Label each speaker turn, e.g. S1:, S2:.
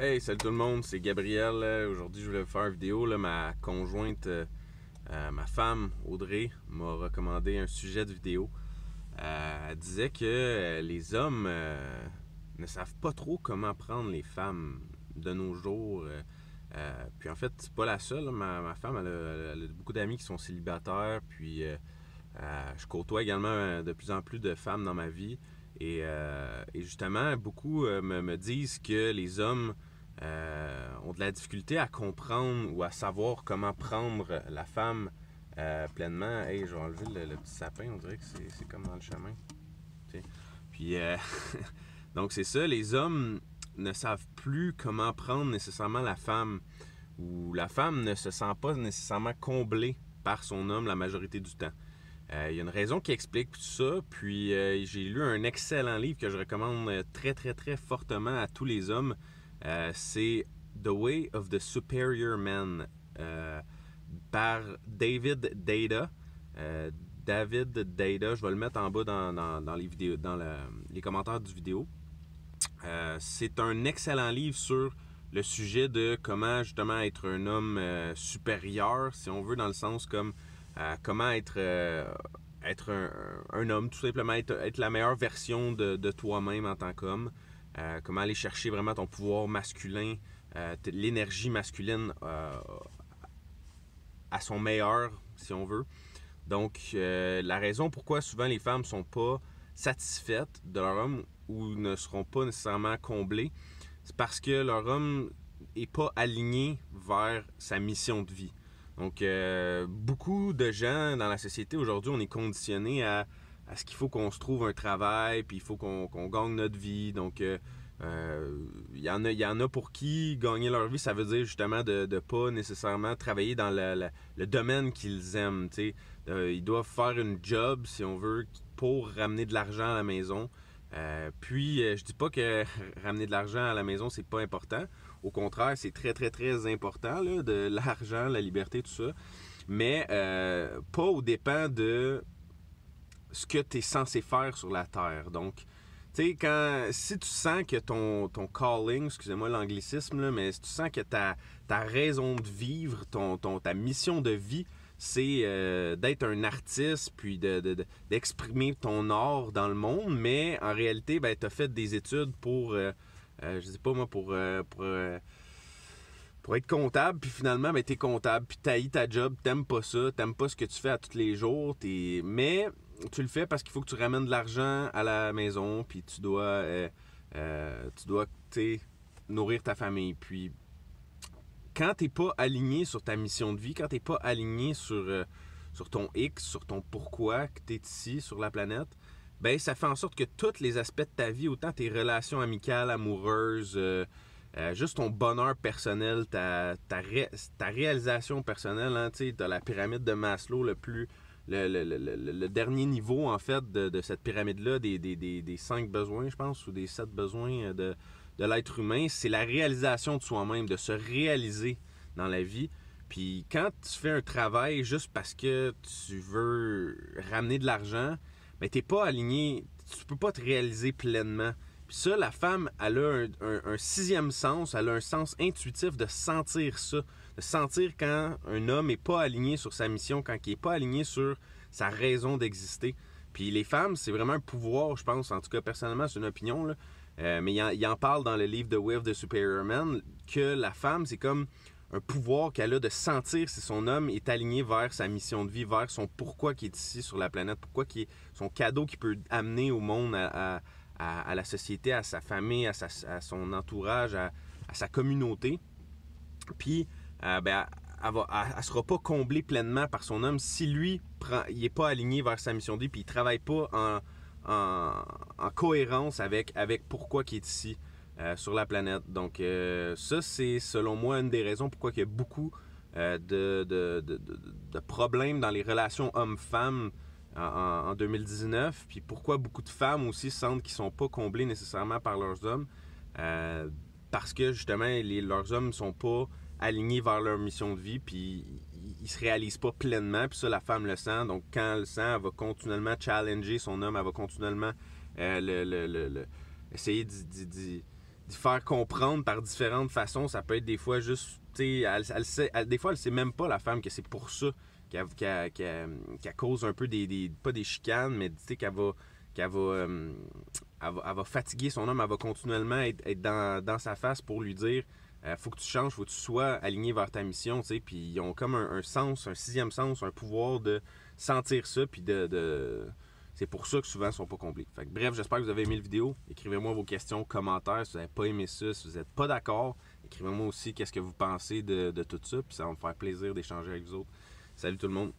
S1: Hey, salut tout le monde, c'est Gabriel. Aujourd'hui, je voulais vous faire une vidéo. Ma conjointe, ma femme, Audrey, m'a recommandé un sujet de vidéo. Elle disait que les hommes ne savent pas trop comment prendre les femmes de nos jours. Puis en fait, c'est pas la seule. Ma femme, elle a beaucoup d'amis qui sont célibataires. Puis je côtoie également de plus en plus de femmes dans ma vie. Et justement, beaucoup me disent que les hommes ont de la difficulté à comprendre ou à savoir comment prendre la femme pleinement. Hey, je vais enlever le petit sapin, on dirait que c'est comme dans le chemin. T'sais. Puis, donc c'est ça, les hommes ne savent plus comment prendre nécessairement la femme, ou la femme ne se sent pas nécessairement comblée par son homme la majorité du temps. Il y a une raison qui explique tout ça, puis j'ai lu un excellent livre que je recommande très très très fortement à tous les hommes. C'est The Way of the Superior Man par David Deida. David Deida, je vais le mettre en bas dans les vidéos, les commentaires du vidéo. C'est un excellent livre sur le sujet de comment justement être un homme supérieur, si on veut, dans le sens comme comment être un homme, tout simplement être la meilleure version de toi-même en tant qu'homme. Comment aller chercher vraiment ton pouvoir masculin, l'énergie masculine à son meilleur, si on veut. Donc, la raison pourquoi souvent les femmes sont pas satisfaites de leur homme ou ne seront pas nécessairement comblées, c'est parce que leur homme est pas aligné vers sa mission de vie. Donc, beaucoup de gens dans la société aujourd'hui, on est conditionné à ce qu'il faut qu'on se trouve un travail, puis il faut qu'on gagne notre vie. Donc, il y en a pour qui gagner leur vie, ça veut dire justement de pas nécessairement travailler dans le domaine qu'ils aiment. Ils doivent faire une job, si on veut, pour ramener de l'argent à la maison. Je dis pas que ramener de l'argent à la maison, c'est pas important. Au contraire, c'est très, très, très important, là, de l'argent, la liberté, tout ça. Mais pas aux dépens de ce que tu es censé faire sur la Terre. Donc, tu sais, si tu sens que ton calling, excusez-moi l'anglicisme, là, mais si tu sens que ta raison de vivre, ta mission de vie, c'est d'être un artiste, puis d'exprimer ton art dans le monde, mais en réalité, ben, tu as fait des études pour, je sais pas moi, pour être comptable, puis finalement, ben, t'es comptable, puis t'haïs ta job, t'aimes pas ça, t'aimes pas ce que tu fais à tous les jours, mais tu le fais parce qu'il faut que tu ramènes de l'argent à la maison, puis tu dois, nourrir ta famille. Puis, quand t'es pas aligné sur ta mission de vie, quand t'es pas aligné sur ton X, sur ton pourquoi que t'es ici sur la planète, ben ça fait en sorte que tous les aspects de ta vie, autant tes relations amicales, amoureuses, juste ton bonheur personnel, ta réalisation personnelle, hein, tu sais, t'as la pyramide de Maslow le dernier niveau en fait de cette pyramide-là, des 5 besoins, je pense, ou des 7 besoins de l'être humain, c'est la réalisation de soi-même, de se réaliser dans la vie. Puis quand tu fais un travail juste parce que tu veux ramener de l'argent, ben t'es pas aligné, tu peux pas te réaliser pleinement. Puis ça, la femme, elle a un sixième sens, elle a un sens intuitif de sentir ça, de sentir quand un homme est pas aligné sur sa mission, quand il est pas aligné sur sa raison d'exister. Puis les femmes, c'est vraiment un pouvoir, je pense, en tout cas personnellement, c'est une opinion, là. Mais il en parle dans le livre The Way of the Superior Man, que la femme, c'est comme un pouvoir qu'elle a de sentir si son homme est aligné vers sa mission de vie, vers son pourquoi qui est ici sur la planète, pourquoi qui est son cadeau qu'il peut amener au monde, à la société, à sa famille, à son entourage, à sa communauté. Puis, ben, elle sera pas comblée pleinement par son homme si lui, il est pas aligné vers sa mission de vie, puis il travaille pas en cohérence avec pourquoi il est ici sur la planète. Donc, ça, c'est selon moi une des raisons pourquoi il y a beaucoup de problèmes dans les relations hommes-femmes en 2019, puis pourquoi beaucoup de femmes aussi sentent qu'ils sont pas comblés nécessairement par leurs hommes, parce que justement leurs hommes sont pas alignés vers leur mission de vie, puis ils se réalisent pas pleinement, puis ça la femme le sent, donc quand elle le sent, elle va continuellement challenger son homme, elle va continuellement essayer faire comprendre par différentes façons. Ça peut être des fois juste, tu sais, des fois, elle sait même pas, la femme, que c'est pour ça qu'elle cause un peu pas des chicanes, mais tu sais, elle va fatiguer son homme, elle va continuellement être dans sa face pour lui dire faut que tu changes, faut que tu sois aligné vers ta mission, tu sais. Puis ils ont comme un sens, un sixième sens, un pouvoir de sentir ça, puis c'est pour ça que souvent ils sont pas comblés. Fait que, bref, j'espère que vous avez aimé la vidéo. Écrivez-moi vos questions, commentaires, si vous n'avez pas aimé ça, si vous n'êtes pas d'accord. Écrivez-moi aussi qu'est-ce que vous pensez de tout ça, puis ça va me faire plaisir d'échanger avec vous autres. Salut tout le monde!